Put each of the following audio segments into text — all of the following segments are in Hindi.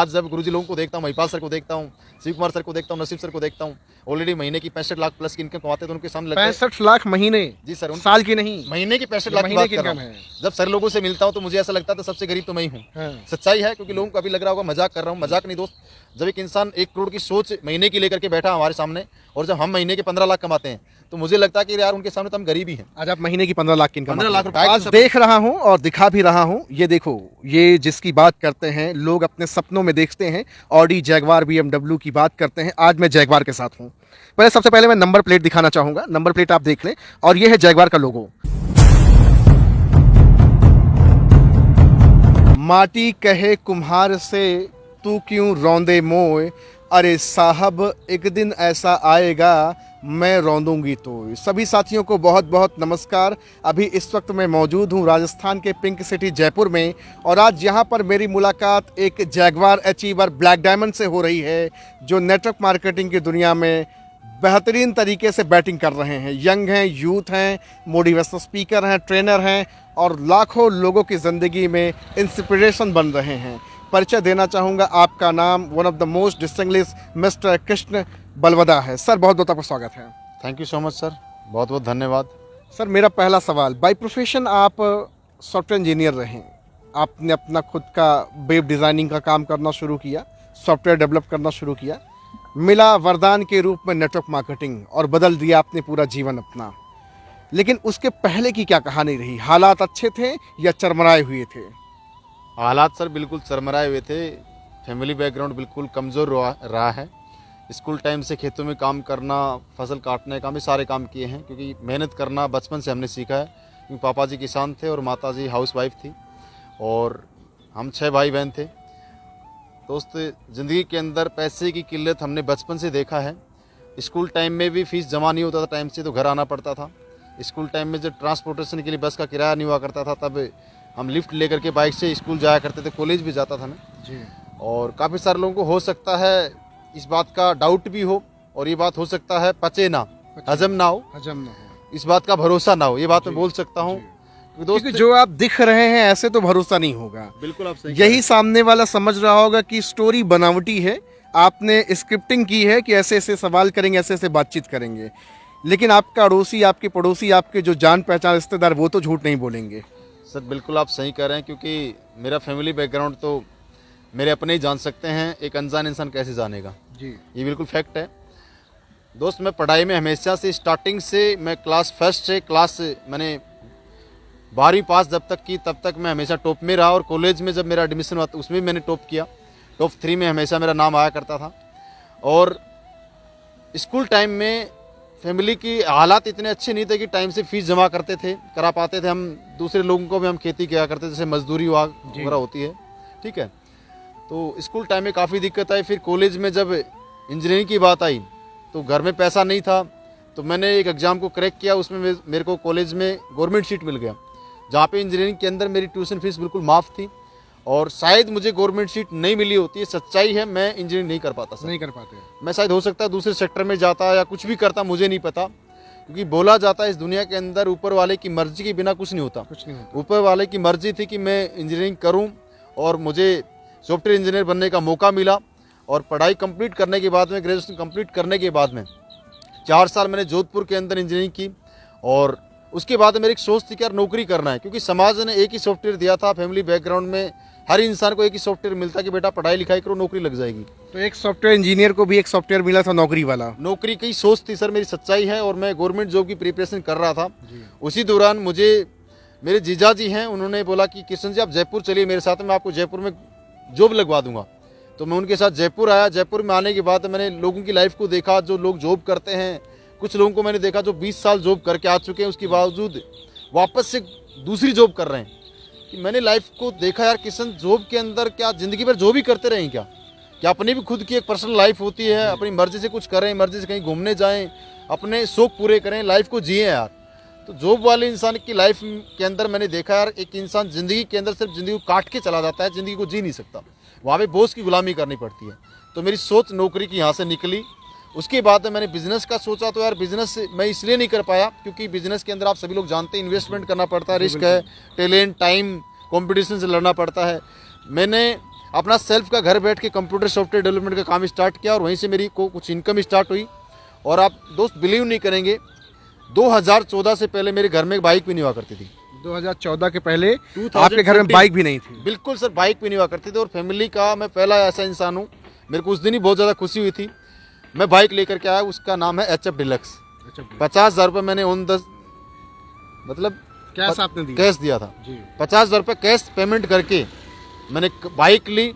आज जब गुरुजी लोगों को देखता हूँ, महिपाल सर को देखता हूँ, शिव कुमार सर को देखता हूँ, नसीब सर को देखता हूँ, ऑलरेडी महीने की 65 लाख प्लस की इनकम कमाते, तो उनके सामने लगता है 65 लाख महीने? जी सर, साल की नहीं, महीने की 65 लाख की महीने बात की कर रहा इनकम हूँ। है। जब सर लोगों से मिलता हूँ तो मुझे ऐसा लगता था सबसे गरीब तो मैं ही हूँ। हाँ। सच्चाई है, क्योंकि लोगों को अभी लग रहा होगा मजाक कर रहा हूँ, मजाक नहीं दोस्त। जब एक इंसान 1 करोड़ की सोच महीने की लेकर के बैठा हमारे सामने, और जब हम महीने के 15 लाख कमाते हैं, तो मुझे लगता है कि यार उनके सामने तो हम गरीब ही हैं। आज आप महीने की 15 लाख की इनकम 15 लाख रुपए आज देख रहा हूं और दिखा भी रहा हूं। ये देखो, ये जिसकी बात करते हैं लोग अपने सपनों में देखते हैं, ऑडी, जैगवार, BMW की बात करते हैं। आज मैं जैगवार के साथ हूं। सबसे पहले मैं नंबर प्लेट दिखाना चाहूंगा। नंबर प्लेट आप देख लें, और ये है जैगवार का लोगो। माटी कहे कुम्हार से, तू क्यों रौंदे मोए, अरे साहब एक दिन ऐसा आएगा मैं रौंदूंगी तो। सभी साथियों को बहुत बहुत नमस्कार। अभी इस वक्त मैं मौजूद हूं राजस्थान के पिंक सिटी जयपुर में, और आज यहां पर मेरी मुलाकात एक जैगवार अचीवर ब्लैक डायमंड से हो रही है, जो नेटवर्क मार्केटिंग की दुनिया में बेहतरीन तरीके से बैटिंग कर रहे हैं। यंग हैं, यूथ हैं, मोटिवेशनल स्पीकर हैं, ट्रेनर हैं, और लाखों लोगों की ज़िंदगी में इंस्पिरेशन बन रहे हैं। परिचय देना चाहूँगा, आपका नाम one of the most distinguished mister Krishna Balwada है। सर बहुत बहुत आपका स्वागत है। Thank you so much sir, बहुत बहुत धन्यवाद। सर मेरा पहला सवाल, बाय प्रोफेशन आप सॉफ्टवेयर इंजीनियर रहे, आपने अपना खुद का वेब डिज़ाइनिंग का काम करना शुरू किया, सॉफ्टवेयर डेवलप करना शुरू किया, मिला वरदान के रूप में नेटवर्क मार्केटिंग, और बदल दिया आपने पूरा जीवन अपना। लेकिन उसके पहले की क्या कहानी रही? हालात अच्छे थे या चरमराए हुए थे? हालात सर बिल्कुल चरमराए हुए थे। फैमिली बैकग्राउंड बिल्कुल कमज़ोर रहा है। स्कूल टाइम से खेतों में काम करना, फसल काटने का, भी सारे काम किए हैं, क्योंकि मेहनत करना बचपन से हमने सीखा है। क्योंकि पापा जी किसान थे और माता जी हाउस वाइफ थी, और हम 6 भाई बहन थे। दोस्त, ज़िंदगी के अंदर पैसे की किल्लत हमने बचपन से देखा है। स्कूल टाइम में भी फीस जमा नहीं होता था टाइम से, तो घर आना पड़ता था। स्कूल टाइम में जब ट्रांसपोर्टेशन के लिए बस का किराया नहीं हुआ करता था, तब हम लिफ्ट लेकर के बाइक से स्कूल जाया करते थे, कॉलेज भी जाता था मैं जी। और काफ़ी सारे लोगों को हो सकता है इस बात का डाउट भी हो, और ये बात हो सकता है पचे ना, हजम ना हो, इस बात का भरोसा ना हो, ये बात मैं बोल सकता हूँ। दोस्त, जो आप दिख रहे हैं ऐसे तो भरोसा नहीं होगा। बिल्कुल आप सही। यही सामने वाला समझ रहा होगा कि स्टोरी बनावटी है, आपने स्क्रिप्टिंग की है कि ऐसे ऐसे सवाल करेंगे, ऐसे ऐसे बातचीत करेंगे। लेकिन आपका अड़ोसी, आपके पड़ोसी, आपके जो जान पहचान रिश्तेदार, वो तो झूठ नहीं बोलेंगे। सर बिल्कुल आप सही कह रहे हैं, क्योंकि मेरा फैमिली बैकग्राउंड तो मेरे अपने ही जान सकते हैं, एक अनजान इंसान कैसे जानेगा जी। ये बिल्कुल फैक्ट है। दोस्त, मैं पढ़ाई में हमेशा से, स्टार्टिंग से, मैं क्लास फर्स्ट से मैंने 12वीं पास जब तक की, तब तक मैं हमेशा टॉप में रहा, और कॉलेज में जब मेरा एडमिशन हुआ तो उसमें भी मैंने टॉप किया। टॉप 3 में हमेशा मेरा नाम आया करता था। और स्कूल टाइम में फैमिली की हालात इतने अच्छे नहीं थे कि टाइम से फीस जमा करते थे, करा पाते थे। हम दूसरे लोगों को भी हम खेती किया करते थे, जैसे मजदूरी वगैरह होती है, ठीक है। तो स्कूल टाइम में काफ़ी दिक्कत आई। फिर कॉलेज में जब इंजीनियरिंग की बात आई तो घर में पैसा नहीं था, तो मैंने एक एग्ज़ाम को क्रैक किया, उसमें मेरे को कॉलेज में गवर्नमेंट सीट मिल गया, जहाँ पे इंजीनियरिंग के अंदर मेरी ट्यूशन फीस बिल्कुल माफ़ थी। और शायद मुझे गवर्नमेंट सीट नहीं मिली होती है, सच्चाई है, मैं इंजीनियरिंग नहीं कर पाता। नहीं कर पाते। मैं शायद हो सकता है दूसरे सेक्टर में जाता या कुछ भी करता, मुझे नहीं पता। क्योंकि बोला जाता है इस दुनिया के अंदर ऊपर वाले की मर्जी के बिना कुछ नहीं होता। ऊपर वाले की मर्जी थी कि मैं इंजीनियरिंग करूँ, और मुझे सॉफ्टवेयर इंजीनियर बनने का मौका मिला। और पढ़ाई कंप्लीट करने के बाद में, ग्रेजुएशन कंप्लीट करने के बाद में 4 साल मैंने जोधपुर के अंदर इंजीनियरिंग की। और उसके बाद मेरी एक सोच थी कि यार नौकरी करना है, क्योंकि समाज ने एक ही सॉफ्टवेयर दिया था। फैमिली बैकग्राउंड में हर इंसान को एक ही सॉफ्टवेयर मिलता कि बेटा पढ़ाई लिखाई करो, नौकरी लग जाएगी। तो एक सॉफ्टवेयर इंजीनियर को भी एक सॉफ्टवेयर मिला था, नौकरी वाला। नौकरी की सोच थी सर, मेरी सच्चाई है। और मैं गवर्नमेंट जॉब की प्रिपरेशन कर रहा था। उसी दौरान मुझे मेरे जीजा जी हैं, उन्होंने बोला कि कृष्ण जी आप जयपुर चलिए मेरे साथ, मैं आपको जयपुर में जॉब लगवा दूंगा। तो मैं उनके साथ जयपुर आया। जयपुर में आने के बाद मैंने लोगों की लाइफ को देखा, जो लोग जॉब करते हैं। कुछ लोगों को मैंने देखा जो 20 साल जॉब करके आ चुके हैं, उसके बावजूद वापस से दूसरी जॉब कर रहे हैं। कि मैंने लाइफ को देखा यार, किशन जॉब के अंदर क्या ज़िंदगी भर जॉब ही करते रहें क्या अपनी भी खुद की एक पर्सनल लाइफ होती है, अपनी मर्जी से कुछ करें, मर्जी से कहीं घूमने जाएं, अपने शौक पूरे करें, लाइफ को जिए यार। तो जॉब वाले इंसान की लाइफ के अंदर मैंने देखा यार, एक इंसान ज़िंदगी के अंदर सिर्फ ज़िंदगी को काट के चला जाता है, ज़िंदगी को जी नहीं सकता। वहाँ पे बॉस की गुलामी करनी पड़ती है। तो मेरी सोच नौकरी की यहाँ से निकली। उसके बाद मैंने बिज़नेस का सोचा, तो यार बिज़नेस मैं इसलिए नहीं कर पाया क्योंकि बिज़नेस के अंदर आप सभी लोग जानते हैं इन्वेस्टमेंट करना पड़ता है, रिस्क है, टैलेंट, टाइम, कंपटीशन से लड़ना पड़ता है। मैंने अपना सेल्फ का घर बैठ के कंप्यूटर सॉफ्टवेयर डेवलपमेंट का काम स्टार्ट किया और वहीं से मेरी को कुछ इनकम स्टार्ट हुई। और आप दोस्त बिलीव नहीं करेंगे, 2014 से पहले मेरे घर में एक बाइक भी नहीं हुआ करती थी। 2014 के पहले आपके घर में बाइक भी नहीं थी? बिल्कुल सर, बाइक भी नहीं हुआ करती थी। और फैमिली का मैं पहला ऐसा इंसान हूँ, मेरे को उस दिन ही बहुत ज़्यादा खुशी हुई थी। मैं बाइक लेकर के आया, उसका नाम है HF डिलक्स। 50,000 रुपये मैंने मतलब कैश आपने दिया? कैश दिया था जी। 50,000 रुपये कैश पेमेंट करके मैंने बाइक ली।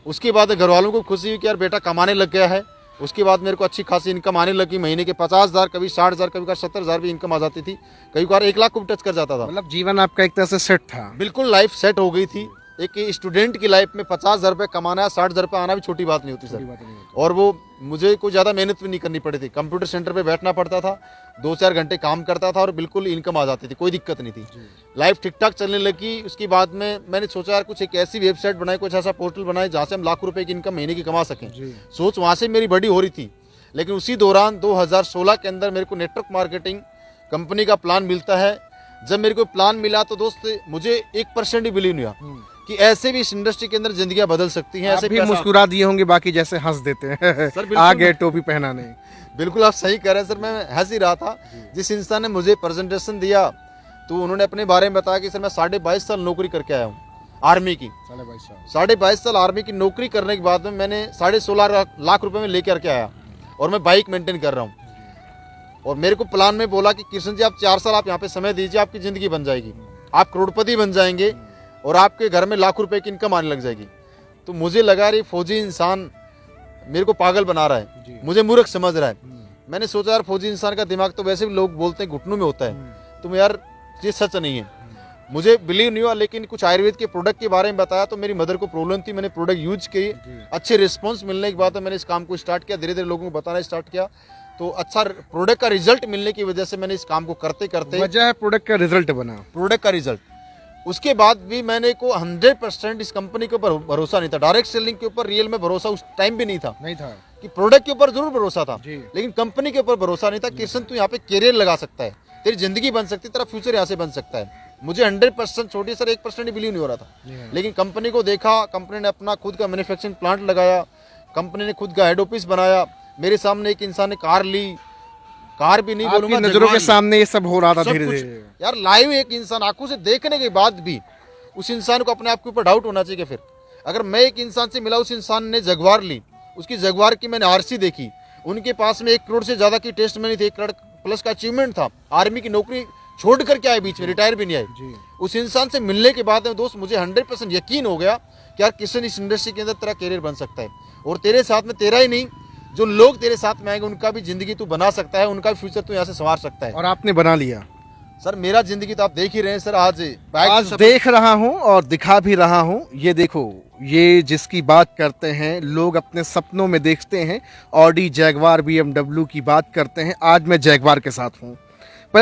उसके बाद घर वालों को खुशी हुई कि यार बेटा कमाने लग गया है। उसके बाद मेरे को अच्छी खासी इनकम आने लगी, महीने के 50,000, कभी 60,000, कभी 70,000 भी इनकम आ जाती थी, कई बार 1 लाख को भी टच कर जाता था। मतलब जीवन आपका एक तरह से सेट था? बिल्कुल, लाइफ सेट हो गई थी। एक स्टूडेंट की लाइफ में 50,000 रुपये कमाना, 60,000 रुपये आना भी छोटी बात नहीं होती सर। और वो मुझे कोई ज़्यादा मेहनत भी नहीं करनी पड़ी थी। कंप्यूटर सेंटर पे बैठना पड़ता था, 2-4 घंटे काम करता था और बिल्कुल इनकम आ जाती थी, कोई दिक्कत नहीं थी। लाइफ ठीक ठाक चलने लगी। उसके बाद में मैंने सोचा यार कुछ एक ऐसी वेबसाइट बनाए, कुछ ऐसा पोर्टल बनाए जहाँ से हम लाख रुपए की इनकम महीने की कमा सकें। सोच वहाँ से मेरी बड़ी हो रही थी। लेकिन उसी दौरान 2016 के अंदर मेरे को नेटवर्क मार्केटिंग कंपनी का प्लान मिलता है। जब मेरे को प्लान मिला तो दोस्त मुझे 1% ही बिलीव नहीं हुआ कि ऐसे भी इस इंडस्ट्री के अंदर जिंदगियां बदल सकती हैं। ऐसे भी मुस्कुरा दिए होंगे, बाकी जैसे हंस देते हैं सर। आ गए टोपी पहना नहीं। बिल्कुल आप सही कह रहे हैं सर, मैं हंस ही रहा था। जिस इंसान ने मुझे प्रेजेंटेशन दिया तो उन्होंने अपने बारे में बताया कि सर मैं 22.5 साल नौकरी करके आया हूँ आर्मी की। 22.5 साल आर्मी की नौकरी करने के बाद में मैंने 16.5 लाख रुपए में लेकर के आया और मैं बाइक मेंटेन कर रहा हूँ। और मेरे को प्लान में बोला कि कृष्ण जी आप 4 साल आप यहाँ पे समय दीजिए, आपकी जिंदगी बन जाएगी, आप करोड़पति बन जाएंगे और आपके घर में लाख रुपए की इनकम आने लग जाएगी। तो मुझे लगा रही फौजी इंसान मेरे को पागल बना रहा है, मुझे मूर्ख समझ रहा है। मैंने सोचा यार फौजी इंसान का दिमाग तो वैसे भी लोग बोलते हैं घुटनों में होता है, तो यार ये सच नहीं है। मुझे बिलीव नहीं हुआ। लेकिन कुछ आयुर्वेद के प्रोडक्ट के बारे में बताया तो मेरी मदर को प्रॉब्लम थी, मैंने प्रोडक्ट यूज किए, अच्छे रिस्पॉन्स मिलने के बाद तो मैंने इस काम को स्टार्ट किया, धीरे धीरे लोगों को बताना स्टार्ट किया। तो अच्छा प्रोडक्ट का रिजल्ट मिलने की वजह से मैंने इस काम को करते करते वजह है प्रोडक्ट का रिजल्ट बना, प्रोडक्ट का रिजल्ट। उसके बाद भी मैंने को 100% इस कंपनी के ऊपर भरोसा नहीं था। डायरेक्ट सेलिंग के ऊपर रियल में भरोसा उस टाइम भी नहीं था कि प्रोडक्ट के ऊपर जरूर भरोसा था, लेकिन कंपनी के ऊपर भरोसा नहीं था। कृष्ण तू यहाँ पे कैरियर लगा सकता है, तेरी जिंदगी बन सकती है, तेरा फ्यूचर यहाँ से बन सकता है। मुझे 100% छोटी सर 1% ही बिलीव नहीं हो रहा था। लेकिन कंपनी को देखा, कंपनी ने अपना खुद का मैन्युफैक्चरिंग प्लांट लगाया, कंपनी ने खुद का हेड ऑफिस बनाया। मेरे सामने एक इंसान ने कार ली, कार भी नहीं बोलूंगा, नजरों के सामने ये सब हो रहा था धीरे धीरे। यार लाइव एक इंसान आंखों से देखने के बाद भी उस इंसान को अपने आप के ऊपर डाउट होना चाहिए। फिर अगर मैं एक इंसान से मिला, उस इंसान ने जगवार ली, उसकी जगवार की मैंने आरसी देखी, उनके पास में 1 करोड़ से ज्यादा की टेस्ट मनी थी, 1 करोड़ प्लस का अचीवमेंट था, आर्मी की नौकरी छोड़ करके आए, बीच में रिटायर भी नहीं आए। उस इंसान से मिलने के बाद दोस्त मुझे 100% यकीन हो गया कि यार किसी इस इंडस्ट्री के अंदर तेरा कैरियर बन सकता है और तेरे साथ में तेरा ही नहीं, जो लोग तेरे साथ में आएंगे उनका भी जिंदगी तू बना सकता है, उनका भी फ्यूचर तू यहाँ से संवार सकता है। और आपने बना लिया सर। मेरा जिंदगी तो आप देख ही रहे हैं सर। आज देख रहा हूं और दिखा भी रहा हूं। ये देखो, ये जिसकी बात करते हैं लोग अपने सपनों में देखते हैं, ऑडी, जैगवार, BMW की बात करते हैं। आज मैं जैगवार के साथ हूं।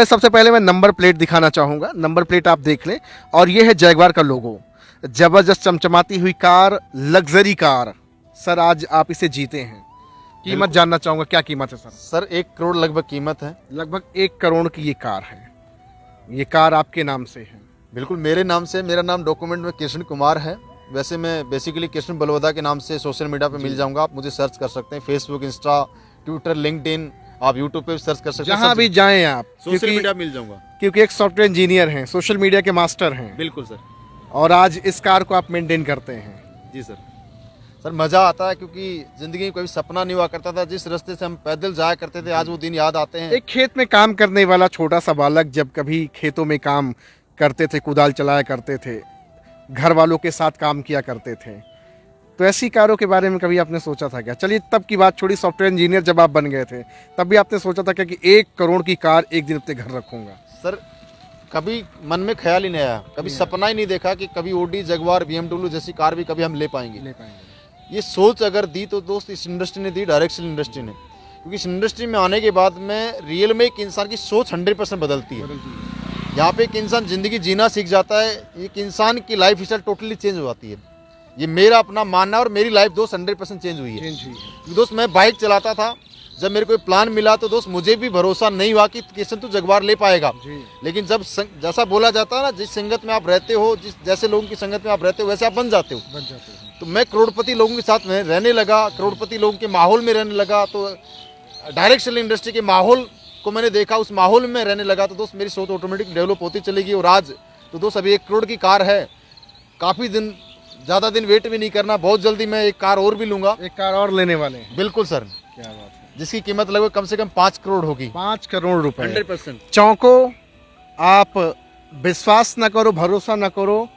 सबसे पहले मैं नंबर प्लेट दिखाना चाहूंगा। नंबर प्लेट आप देख लें और ये है जैगवार का लोगो। जबरदस्त चमचमाती हुई कार, लग्जरी कार। सर आज आप इसे जीते हैं, कीमत जानना चाहूंगा, क्या कीमत है सर? सर 1 करोड़ लगभग कीमत है। लगभग 1 करोड़ की ये कार है। ये कार आपके नाम से है? बिल्कुल मेरे नाम से। मेरा नाम डॉक्यूमेंट में कृष्ण कुमार है। वैसे मैं बेसिकली कृष्ण बलवदा के नाम से सोशल मीडिया पे मिल जाऊंगा, आप मुझे सर्च कर सकते हैं। फेसबुक, इंस्टा, ट्विटर, लिंक्डइन, आप यूट्यूब पे सर्च कर सकते हैं। जहां भी जाएं आप सोशल मीडिया मिल जाऊंगा, क्योंकि एक सॉफ्टवेयर इंजीनियर हैं, सोशल मीडिया के मास्टर हैं। बिल्कुल सर। और आज इस कार को आप मेंटेन करते हैं? जी सर। सर मज़ा आता है क्योंकि ज़िंदगी में कोई सपना नहीं हुआ करता था। जिस रास्ते से हम पैदल जाया करते थे, आज वो दिन याद आते हैं। एक खेत में काम करने वाला छोटा सा बालक जब कभी खेतों में काम करते थे, कुदाल चलाया करते थे, घर वालों के साथ काम किया करते थे, तो ऐसी कारों के बारे में कभी आपने सोचा था क्या? चलिए तब की बात छोड़ी, सॉफ्टवेयर इंजीनियर जब आप बन गए थे तब भी आपने सोचा था क्या कि 1 करोड़ की कार एक दिन अपने घर रखूंगा? सर कभी मन में ख्याल ही नहीं आया, कभी सपना ही नहीं देखा कि कभी ओडी, जगवार, BMW जैसी कार भी कभी हम ले पाएंगे। ये सोच अगर दी तो दोस्त इस इंडस्ट्री ने दी, डायरेक्ट सेल इंडस्ट्री ने। क्योंकि इस इंडस्ट्री में आने के बाद में रियल में एक इंसान की सोच 100% बदलती है। यहाँ पे एक इंसान ज़िंदगी जीना सीख जाता है, एक इंसान की लाइफ स्टाइल टोटली चेंज हो जाती है। ये मेरा अपना मानना है और मेरी लाइफ दोस्त 100% चेंज हुई है। दोस्त मैं बाइक चलाता था, जब मेरे को ये प्लान मिला तो दोस्त मुझे भी भरोसा नहीं हुआ कि किशन तू जगवार ले पाएगा। लेकिन जब जैसा बोला जाता है ना, जिस संगत में आप रहते हो, जिस जैसे लोगों की संगत में आप रहते हो, वैसे आप बन जाते हो। तो मैं करोड़पति लोगों के साथ में रहने लगा, करोड़पति लोगों के माहौल में रहने लगा। तो डायरेक्ट सेलिंग इंडस्ट्री के माहौल को मैंने देखा, उस माहौल में रहने लगा। तो दोस्त मेरी सोच ऑटोमेटिक डेवलप होती चलेगी। और आज तो दोस्त अभी 1 करोड़ की कार है, काफ़ी दिन, ज़्यादा दिन वेट भी नहीं करना, बहुत जल्दी मैं एक कार और भी लूंगा। एक कार और लेने वाले हैं? बिल्कुल सर। क्या बात है। जिसकी कीमत लगभग कम से कम 5 करोड़ होगी। 5 करोड़ रुपए। 100%। चौंको, आप विश्वास न करो, भरोसा न करो,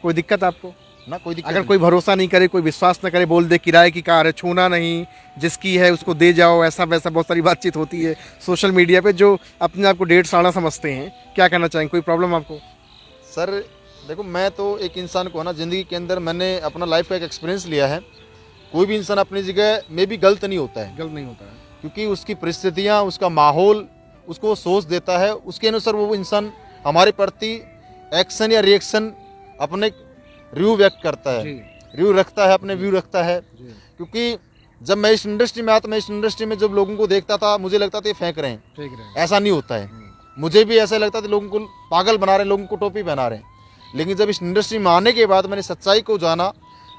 कोई दिक्कत आपको? ना कोई दिक्कत अगर नहीं। कोई भरोसा नहीं करे, कोई विश्वास न करे, बोल दे किराए की कार है, छूना नहीं, जिसकी है उसको दे जाओ, ऐसा वैसा बहुत सारी बातचीत होती है सोशल मीडिया पे, जो अपने आप को 1.5 साड़ा समझते हैं। क्या कहना चाहेंगे, कोई प्रॉब्लम आपको? सर देखो, मैं तो एक इंसान को ना ज़िंदगी के अंदर मैंने अपना लाइफ का एक एक्सपीरियंस लिया है। कोई भी इंसान अपनी जगह में भी गलत नहीं होता है। गलत नहीं होता है, क्योंकि उसकी परिस्थितियाँ, उसका माहौल उसको सोच देता है, उसके अनुसार वो इंसान हमारे प्रति एक्शन या रिएक्शन अपने रिव्यू व्यक्त करता है, रिव्यू रखता है, अपने व्यू रखता है। क्योंकि जब मैं इस इंडस्ट्री में आया तो मैं इस इंडस्ट्री में जब लोगों को देखता था, मुझे लगता था ये फेंक रहे हैं। ऐसा नहीं होता है। मुझे भी ऐसा लगता था लोगों को पागल बना रहे हैं, लोगों को टोपी पहना रहे हैं। लेकिन जब इस इंडस्ट्री में आने के बाद मैंने सच्चाई को जाना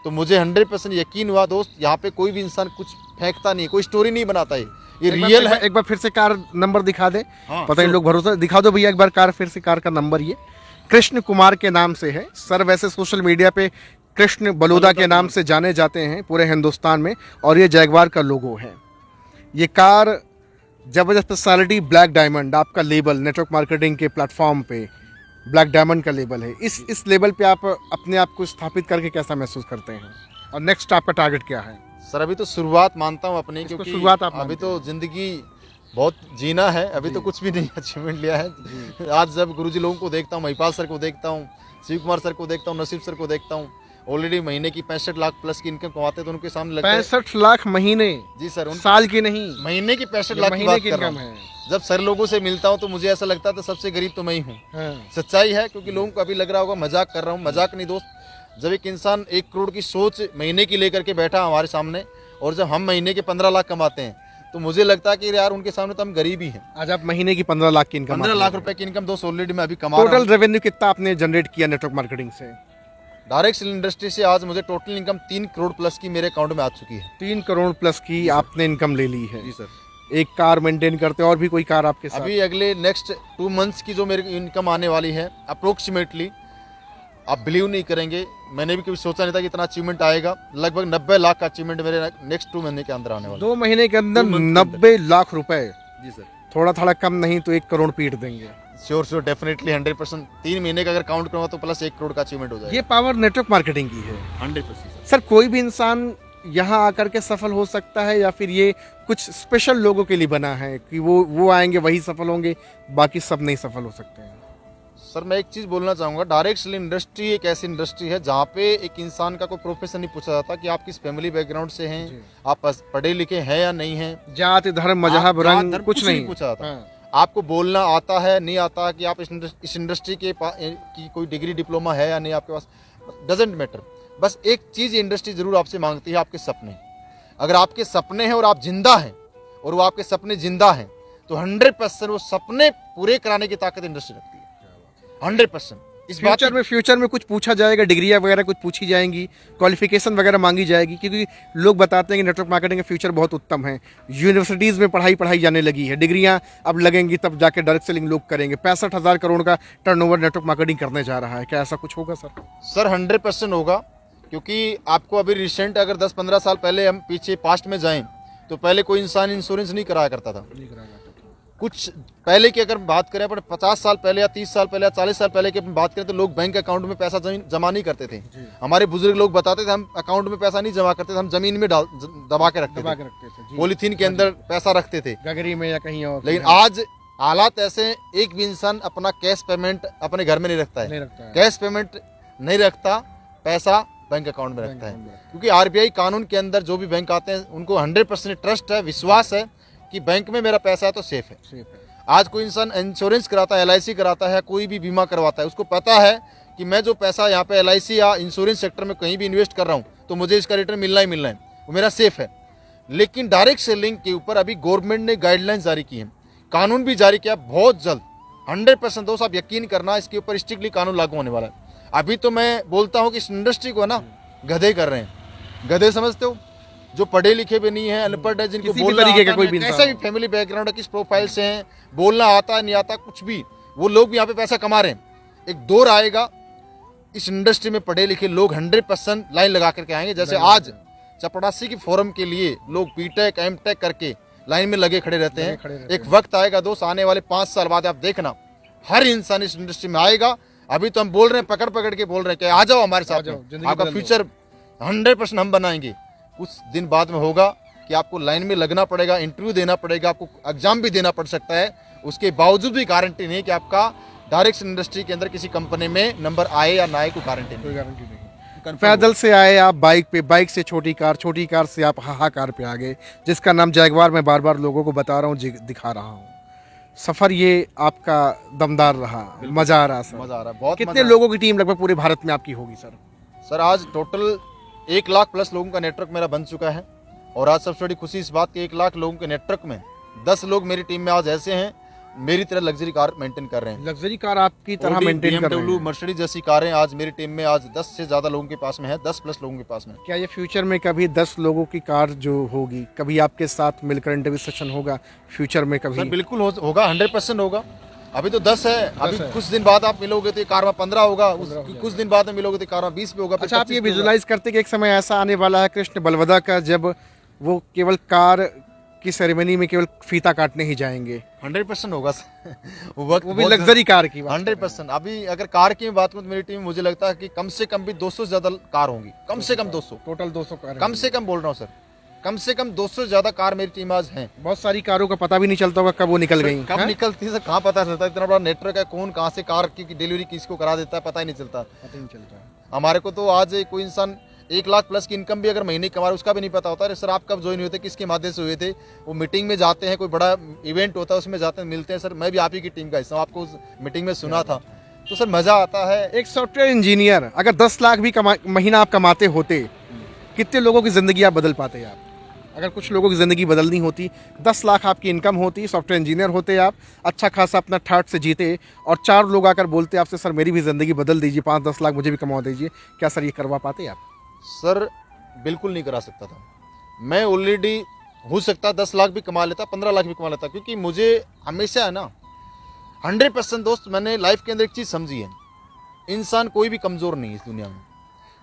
तो मुझे 100% यकीन हुआ दोस्त, यहाँ पे कोई भी इंसान कुछ फेंकता नहीं, कोई स्टोरी नहीं बनाता है, ये रियल है। एक बार फिर से कार नंबर दिखा दे। हाँ, पता नहीं लोग भरोसा दिखा दो भैया एक बार कार, फिर से कार का नंबर ये कृष्ण कुमार के नाम से है। सर वैसे सोशल मीडिया पे कृष्ण बलोदा के नाम से जाने जाते हैं पूरे हिंदुस्तान में, और ये जैगवार का लोगो है। ये कार जबरदस्त स्पेशलिटी ब्लैक डायमंड, आपका लेबल नेटवर्क मार्केटिंग के प्लेटफॉर्म पे ब्लैक डायमंड का लेबल है। इस लेवल पे आप अपने आप को स्थापित करके कैसा महसूस करते हैं, और नेक्स्ट आपका टारगेट क्या है? सर अभी तो शुरुआत मानता हूँ अपनी, क्योंकि शुरुआत आप अभी तो जिंदगी बहुत जीना है, अभी तो कुछ भी नहीं अचीवमेंट लिया है। आज जब गुरुजी लोगों को देखता हूँ, महिपाल सर को देखता हूँ, शिव कुमार सर को देखता हूँ, नसीब सर को देखता हूँ, ऑलरेडी महीने की 65 लाख प्लस की इनकम कमाते हैं, तो उनके सामने लगता है 65 लाख महीने? जी सर, साल की नहीं, महीने की 65 लाख की बात कर रहा हूँ। जब सर लोगों से मिलता हूँ तो मुझे ऐसा लगता था सबसे गरीब तो मैं ही हूँ। सच्चाई है, क्योंकि लोगों को अभी लग रहा होगा मजाक कर रहा हूँ, मजाक नहीं दोस्त। जब एक इंसान 1 करोड़ की सोच महीने की लेकर के बैठा हमारे सामने, और जब हम महीने के 15 लाख कमाते हैं, तो मुझे लगता है कि यार उनके सामने तो हम गरीब ही हैं। आज आप महीने की 15 लाख की इनकम, 15 लाख रुपए की इनकम दोस्त ऑलरेडी मैं अभी कमा रहा हूं। टोटल रेवेन्यू कितना आपने जनरेट किया नेटवर्क मार्केटिंग से? डायरेक्ट सेल इंडस्ट्री से आज मुझे टोटल इनकम 3 करोड़ प्लस की मेरे अकाउंट में आ चुकी है। 3 करोड़ प्लस की आपने इनकम ले ली है? जी सर। एक कार मेंटेन करते हैं, और भी कोई कार आपके साथ? अभी अगले नेक्स्ट 2 मंथ्स की जो मेरी इनकम आने वाली है अप्रोक्सीमेटली, आप बिलीव नहीं करेंगे, मैंने भी कभी सोचा नहीं था कि इतना अचीवमेंट आएगा। लगभग 90 लाख का अचीवमेंट मेरे नेक्स्ट 2 महीने के अंदर आने वाला। 2 महीने के अंदर 90 लाख रुपए? जी सर। थोड़ा थोड़ा कम नहीं तो 1 करोड़ पीट देंगे। Sure definitely 100%। 3 महीने का अगर काउंट करूँगा तो प्लस 1 करोड़ का अचीवमेंट हो जाएगा। ये पावर नेटवर्क मार्केटिंग की है। 100%। सर कोई भी इंसान यहाँ आकर के सफल हो सकता है, या फिर ये कुछ स्पेशल लोगों के लिए बना है कि वो आएंगे वही सफल होंगे, बाकी सब नहीं सफल हो सकते हैं? सर मैं एक चीज़ बोलना चाहूँगा, डायरेक्ट सेल इंडस्ट्री एक ऐसी इंडस्ट्री है जहाँ पे एक इंसान का कोई प्रोफेशन नहीं पूछा जाता कि आप किस फैमिली बैकग्राउंड से हैं, आप पढ़े लिखे हैं या नहीं हैं, जाति धर्म मजहब रंग कुछ नहीं पूछा जाता। आपको बोलना आता है नहीं आता, कि आप इस इंडस्ट्री की कोई डिग्री डिप्लोमा है या नहीं आपके पास, डजेंट मैटर। बस एक चीज़ इंडस्ट्री जरूर आपसे मांगती है, आपके सपने। अगर आपके सपने हैं और आप जिंदा हैं, और वो आपके सपने जिंदा हैं, तो 100% वो सपने पूरे कराने की ताकत इंडस्ट्री रखती है। 100%। इस फ्यूचर में कुछ पूछा जाएगा, डिग्रियां वगैरह कुछ पूछी जाएंगी, क्वालिफिकेशन वगैरह मांगी जाएगी, क्योंकि लोग बताते हैं कि नेटवर्क मार्केटिंग का फ्यूचर बहुत उत्तम है। यूनिवर्सिटीज़ में पढ़ाई जाने लगी है, डिग्रियां अब लगेंगी तब जाके डायरेक्ट सेलिंग लोग करेंगे। 65,000 करोड़ का टर्नओवर नेटवर्क मार्केटिंग करने जा रहा है, क्या ऐसा कुछ होगा सर? सर 100% होगा, क्योंकि आपको अभी रिसेंट अगर 10-15 साल पहले हम पीछे पास्ट में जाएं तो पहले कोई इंसान इंश्योरेंस नहीं कराया करता था। कुछ पहले की अगर बात करें, पर 50 साल पहले या 30 साल पहले या 40 साल पहले की बात करें तो लोग बैंक अकाउंट में पैसा जमा नहीं करते थे। हमारे बुजुर्ग लोग बताते थे हम अकाउंट में पैसा नहीं जमा करते थे, हम जमीन में दबा के रखते थे, पॉलीथीन के अंदर पैसा रखते थे, गगरी में या कहीं और। लेकिन आज हालात ऐसे, एक भी इंसान अपना कैश पेमेंट अपने घर में नहीं रखता है। कैश पेमेंट नहीं रखता, पैसा बैंक अकाउंट में रखता है, क्योंकि आरबीआई कानून के अंदर जो भी बैंक आते हैं उनको 100% ट्रस्ट है, विश्वास है कि बैंक में मेरा पैसा है तो सेफ है। आज कोई इंसान इंश्योरेंस कराता है, LIC कराता है, कोई भी बीमा करवाता है, उसको पता है कि मैं जो पैसा यहाँ पे LIC या इंश्योरेंस सेक्टर में कहीं भी इन्वेस्ट कर रहा हूँ तो मुझे इसका रिटर्न मिलना ही मिलना है, वो मेरा सेफ है। लेकिन डायरेक्ट सेलिंग के ऊपर अभी गवर्नमेंट ने गाइडलाइंस जारी की हैं, कानून भी जारी किया बहुत जल्द। 100% दोस्त आप यकीन करना, इसके ऊपर स्ट्रिक्टली कानून लागू होने वाला है। अभी तो मैं बोलता हूँ कि इस इंडस्ट्री को ना गधे कर रहे हैं। गधे समझते हो, जो पढ़े लिखे भी नहीं है, अनपढ़ है, जिनको बोलना तरीके का कोई भी कैसा भी फैमिली बैकग्राउंड है, किस प्रोफाइल से हैं, बोलना आता है नहीं आता कुछ भी, वो लोग भी यहाँ पे पैसा कमा रहे हैं। एक दौर आएगा इस इंडस्ट्री में पढ़े लिखे लोग 100% लाइन लगा करके आएंगे। जैसे आज चपड़ासी की फोरम के लिए लोग बीटेक एमटेक करके लाइन में लगे खड़े रहते हैं। एक वक्त आएगा दोस्त, आने वाले 5 साल बाद आप देखना हर इंसान इस इंडस्ट्री में आएगा। अभी तो हम बोल रहे हैं, पकड़ पकड़ के बोल रहे हैं कि आ जाओ हमारे साथ में, आपका फ्यूचर 100% हम बनाएंगे। कुछ दिन बाद में होगा कि आपको लाइन में लगना पड़ेगा, इंटरव्यू देना पड़ेगा, आपको एग्जाम भी देना पड़ सकता है। उसके बावजूद भी गारंटी नहीं है कि आपका डायरेक्ट इंडस्ट्री के अंदर किसी कंपनी में नंबर आए या ना आए, कोई गारंटी नहीं। पैदल से आए आप बाइक पे, बाइक से छोटी कार से आप हाहाकार पे आ गए, जिसका नाम जैगवार मैं बार बार लोगों को बता रहा हूँ, दिखा रहा हूँ। सफर ये आपका दमदार रहा, मजा आ रहा सर, मजा आ रहा है बहुत। कितने लोगों की टीम लगभग पूरे भारत में आपकी होगी सर? सर आज टोटल 1 लाख प्लस लोगों का नेटवर्क मेरा बन चुका है। और आज सबसे बड़ी खुशी इस बात की, 1 लाख लोगों के नेटवर्क में 10 लोग मेरी टीम में आज ऐसे हैं मेरी तरह लग्जरी कार मेंटेन कर रहे हैं। लग्जरी कार आपकी तरह मेंटेन कर रहे हैं। मर्सिडीज जैसी कारें आज मेरी टीम में आज 10 से ज्यादा लोगों के पास में है, 10 प्लस लोगों के पास में। क्या ये फ्यूचर में कभी 10 लोगों की कार जो होगी, कभी आपके साथ मिलकर इंटरव्यू सेशन होगा फ्यूचर में कभी? सर बिल्कुल होगा, 100% होगा। अभी तो 10 है, अभी कुछ दिन बाद आप मिलोगे तो कार में 15 होगा, कुछ दिन बाद में मिलोगे तो कार में 20 पे होगा। अच्छा, आप ये विजुलाइज करते कि एक समय ऐसा आने वाला है कृष्ण बलवदा का, जब वो केवल कार की सेरेमनी में केवल फीता काटने ही जाएंगे? 100% होगा वो भी लग्जरी कार की 100%। अभी अगर कार की बात करूं तो मेरी टीम में मुझे लगता है कि कम से कम भी 200 से ज्यादा कार होंगी, कम से कम 200, टोटल 200 कार, कम से कम बोल रहा हूँ सर, कम से कम 200 से ज्यादा कार मेरी टीम आज है। बहुत सारी कारों का पता भी नहीं चलता होगा कब वो निकल गई, कब निकलती है सर, कहाँ पता चलता है? इतना बड़ा नेटवर्क है, कौन कहाँ से कार की डिलीवरी किसको करा देता है पता ही नहीं चलता। हमारे को तो आज कोई इंसान 1 लाख प्लस की इनकम भी अगर महीने कमा रहा उसका भी नहीं पता होता है। सर आप कब ज्वाइन हुए थे, किसके माध्यम से हुए थे? वो मीटिंग में जाते हैं, कोई बड़ा इवेंट होता है उसमें जाते हैं, मिलते हैं। सर मैं भी आप ही की टीम का हिस्सा हूँ, आपको उस मीटिंग में सुना था, तो सर मजा आता है। एक सॉफ्टवेयर इंजीनियर अगर 10 लाख भी महीना आप कमाते होते, कितने लोगों की जिंदगी आप बदल पाते आप? अगर कुछ लोगों की ज़िंदगी बदलनी होती, 10 लाख आपकी इनकम होती, सॉफ्टवेयर इंजीनियर होते आप, अच्छा खासा अपना ठाट से जीते, और 4 लोग आकर बोलते आपसे सर मेरी भी ज़िंदगी बदल दीजिए, 5-10 लाख मुझे भी कमा दीजिए, क्या सर ये करवा पाते आप? सर बिल्कुल नहीं करा सकता था मैं। ऑलरेडी हो सकता 10 लाख भी कमा लेता, 15 लाख भी कमा लेता, क्योंकि मुझे हमेशा है ना 100% दोस्त मैंने लाइफ के अंदर एक चीज़ समझी है, इंसान कोई भी कमज़ोर नहीं है इस दुनिया में।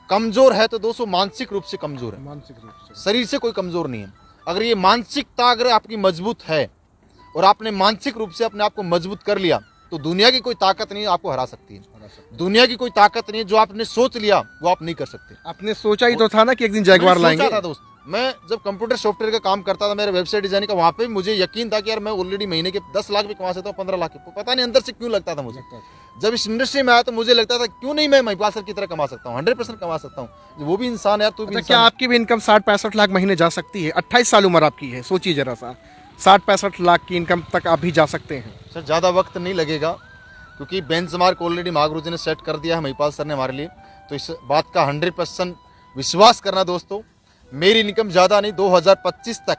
कमजोर है तो दोस्तों मानसिक रूप से कमजोर है, मानसिक रूप से, शरीर से कोई कमजोर नहीं है। अगर ये मानसिकता अगर आपकी मजबूत है और आपने मानसिक रूप से अपने आप को मजबूत कर लिया, तो दुनिया की कोई ताकत नहीं आपको हरा सकती है। दुनिया की कोई ताकत नहीं, जो आपने सोच लिया वो आप नहीं कर सकते। आपने सोचा ही तो था ना कि एक दिन जैगवार लाएंगे। था दोस्त, मैं जब कंप्यूटर सॉफ्टवेयर का काम करता था, मेरे वेबसाइट डिजाइनिंग का, वहाँ पे मुझे यकीन था कि यार मैं ऑलरेडी महीने के 10 लाख भी कमा सकता हूँ, 15 लाख, पता नहीं अंदर से क्यों लगता था मुझे। जब इस इंडस्ट्री में आया तो मुझे लगता था क्यों नहीं मैं महिपाल सर की तरह कमा सकता हूँ, 100% कमा सकता हूँ। वो भी इंसान है यार, तू भी। क्या आपकी भी इनकम 60-65 लाख महीने जा सकती है? 28 साल उम्र आपकी है, सोचिए जरा सा, 60-65 लाख की इनकम तक आप भी जा सकते हैं। सर ज़्यादा वक्त नहीं लगेगा, क्योंकि बेंचमार्क ऑलरेडी महागुरु जी ने सेट कर दिया है महिपाल सर ने हमारे लिए। तो इस बात का 100% विश्वास करना दोस्तों, मेरी इनकम ज़्यादा नहीं, 2025 तक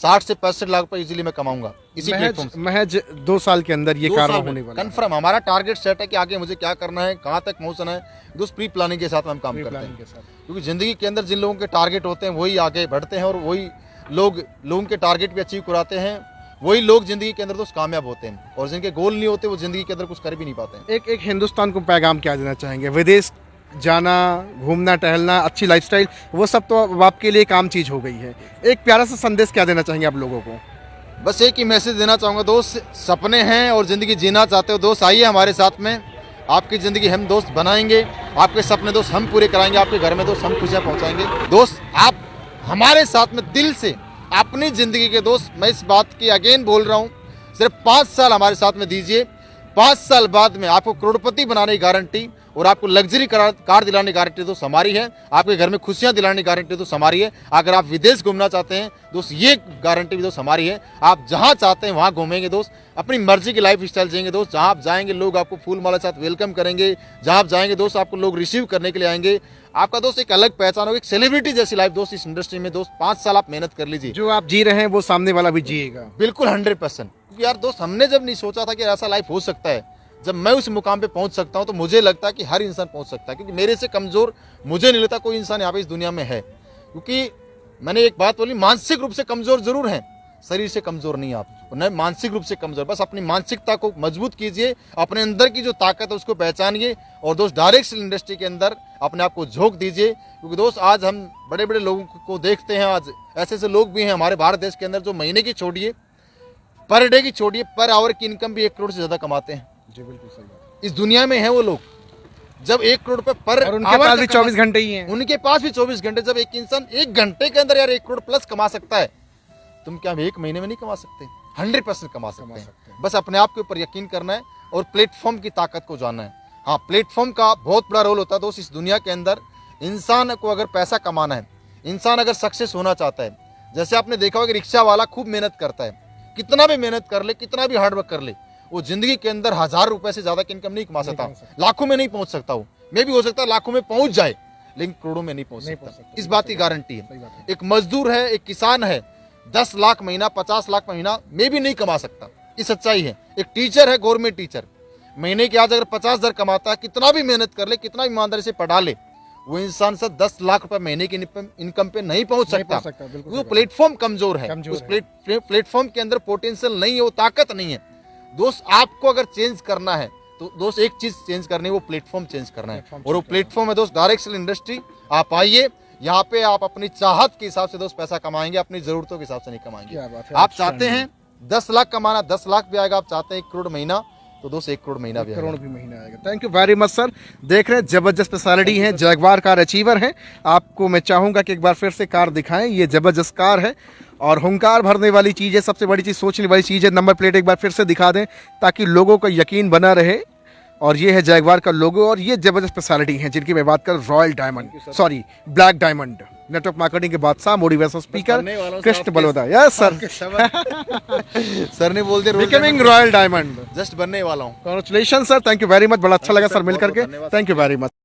60 से 65 लाख रुपए इजीली मैं कमाऊंगा इसी प्लेटफॉर्म से। महज 2 साल के अंदर ये कार्य होने वाला है। कंफर्म हमारा टारगेट सेट है कि आगे मुझे क्या करना है, कहाँ तक पहुँचना है, दोस्त प्री प्लानिंग के साथ हम काम करते हैं। क्योंकि ज़िंदगी के अंदर जिन लोगों के टारगेट होते हैं वही आगे बढ़ते हैं, और वही लोगों के टारगेट भी अचीव कराते हैं, वही लोग जिंदगी के अंदर दोस्त कामयाब होते हैं। और जिनके गोल नहीं होते वो जिंदगी के अंदर कुछ कर भी नहीं पाते हैं। एक हिंदुस्तान को पैगाम क्या देना चाहेंगे? विदेश जाना, घूमना टहलना, अच्छी लाइफस्टाइल, वो सब तो अब आपके लिए एक आम चीज़ हो गई है। एक प्यारा सा संदेश क्या देना चाहेंगे आप लोगों को? बस एक ही मैसेज देना चाहूँगा दोस्त, सपने हैं और ज़िंदगी जीना चाहते हो दोस्त, आइए हमारे साथ में, आपकी ज़िंदगी हम दोस्त बनाएंगे, आपके सपने दोस्त हम पूरे कराएंगे, आपके घर में दोस्त हम खुशियाँ पहुँचाएंगे। दोस्त आप हमारे साथ में दिल से अपनी ज़िंदगी के दोस्त, मैं इस बात की अगेन बोल रहा हूँ, सिर्फ 5 साल हमारे साथ में दीजिए, 5 साल बाद में आपको करोड़पति बनाने की गारंटी और आपको लग्जरी कार दिलाने की गारंटी दोस्त हमारी है, आपके घर में खुशियां दिलाने की गारंटी दोस्त हमारी है। अगर आप विदेश घूमना चाहते हैं दोस्त, ये गारंटी भी दोस्त हमारी है, आप जहां चाहते हैं वहां घूमेंगे दोस्त, अपनी मर्जी की लाइफ स्टाइल जिएंगे दोस्त। जहां आप जाएंगे लोग आपको फूल माला साथ वेलकम करेंगे, जहां आप जाएंगे दोस्त आपको लोग रिसीव करने के लिए आएंगे, आपका दोस्त एक अलग पहचान होगी, एक सेलिब्रिटी जैसी लाइफ दोस्त इस इंडस्ट्री में। दोस्त 5 साल आप मेहनत कर लीजिए, जो आप जी रहे हैं वो सामने वाला भी जिएगा। बिल्कुल 100%। क्योंकि यार दोस्त, हमने जब नहीं सोचा था कि ऐसा लाइफ हो सकता है, जब मैं उस मुकाम पे पहुंच सकता हूं, तो मुझे लगता है कि हर इंसान पहुंच सकता है। क्योंकि मेरे से कमजोर मुझे नहीं लगता कोई इंसान यहाँ पे इस दुनिया में है। क्योंकि मैंने एक बात बोली, मानसिक रूप से कमजोर जरूर हैं, शरीर से कमजोर नहीं आप, न मानसिक रूप से कमजोर। बस अपनी मानसिकता को मजबूत कीजिए, अपने अंदर की जो ताकत है उसको पहचानिए, और दोस्त डायरेक्ट इंडस्ट्री के अंदर अपने आप को झोंक दीजिए। क्योंकि दोस्त आज हम बड़े बड़े लोगों को देखते हैं, आज ऐसे ऐसे लोग भी हैं हमारे भारत देश के अंदर जो महीने की छोड़िए, पर डे की छोड़िए, पर आवर की इनकम भी 1 करोड़ से ज्यादा कमाते हैं। जी बिल्कुल सही बात। इस दुनिया में है वो लोग, जब 1 करोड़ रुपए पर और उनके पास भी 24 घंटे ही हैं। उनके पास भी 24 घंटे। जब एक इंसान 1 घंटे के अंदर यार 1 करोड़ प्लस कमा सकता है, तुम क्या 1 महीने में नहीं कमा सकते? 100% कमा सकते हैं। बस अपने आप के ऊपर यकीन करना है और प्लेटफॉर्म की ताकत को जानना है। हाँ, प्लेटफॉर्म का बहुत बड़ा रोल होता है दोस्त इस दुनिया के अंदर। इंसान को अगर पैसा कमाना है, इंसान अगर सक्सेस होना चाहता है, जैसे आपने देखा होगा कि रिक्शा वाला खूब मेहनत करता है, कितना भी मेहनत कर ले, कितना भी हार्डवर्क कर ले, वो जिंदगी के अंदर 1000 रुपए से ज्यादा की इनकम नहीं कमा सकता, लाखों में नहीं पहुंच सकता। वो मे भी हो सकता है लाखों में पहुंच जाए, लेकिन करोड़ों में नहीं पहुंच सकता। इस बात की गारंटी है। एक मजदूर है, एक किसान है, 10 लाख महीना, 50 लाख महीना में भी नहीं कमा सकता, ये सच्चाई है। एक टीचर है, गवर्नमेंट टीचर, महीने के आज अगर 50,000 कमाता है, कितना भी मेहनत कर ले, कितना भी ईमानदारी से पढ़ा ले, वो इंसान से 10 लाख रुपए महीने की इनकम पे नहीं पहुंच सकता। वो प्लेटफॉर्म कमजोर है, उस प्लेटफॉर्म के अंदर पोटेंशियल नहीं है, वो ताकत नहीं है। दोस्त, आपको अगर चेंज करना है तो दोस्त एक चीज चेंज करनी है, वो प्लेटफॉर्म चेंज करना है। और वो प्लेटफॉर्म है दोस्त डायरेक्ट सेल इंडस्ट्री। आप आइए, यहाँ पे आप अपनी चाहत के हिसाब से दोस्त पैसा कमाएंगे, अपनी जरूरतों के हिसाब से नहीं कमाएंगे। आप चाहते हैं 10 लाख कमाना, 10 लाख भी आएगा। आप चाहते हैं 1 करोड़ महीना, तो दोस्त 1 करोड़ महीना भी, 1 करोड़ भी महीना आएगा। Thank you very much sir. देख रहे हैं जबरदस्त स्पेशलिटी है, जैगवार कार अचीवर है। आपको मैं चाहूंगा कि एक बार फिर से कार दिखाएं। ये जबरदस्त कार है और हुंकार भरने वाली चीज़ है। सबसे बड़ी चीज़, सोचने वाली चीज़ है। नंबर प्लेट एक बार फिर से दिखा दें ताकि लोगों का यकीन बना रहे। और ये है जैगवार का लोगो, और ये जबरदस्त स्पेशलिटी है जिनकी मैं बात कर, royal diamond, sorry black diamond, network marketing के बादशाह, motivational speaker Krishna Balwada. Yes sir. Sir ने बोल दिया बिकमिंग रॉयल डायमंड, जस्ट बनने वाला हूँ। Congratulation sir, thank you very much. बड़ा अच्छा लगा सर मिल करके, थैंक यू वेरी मच।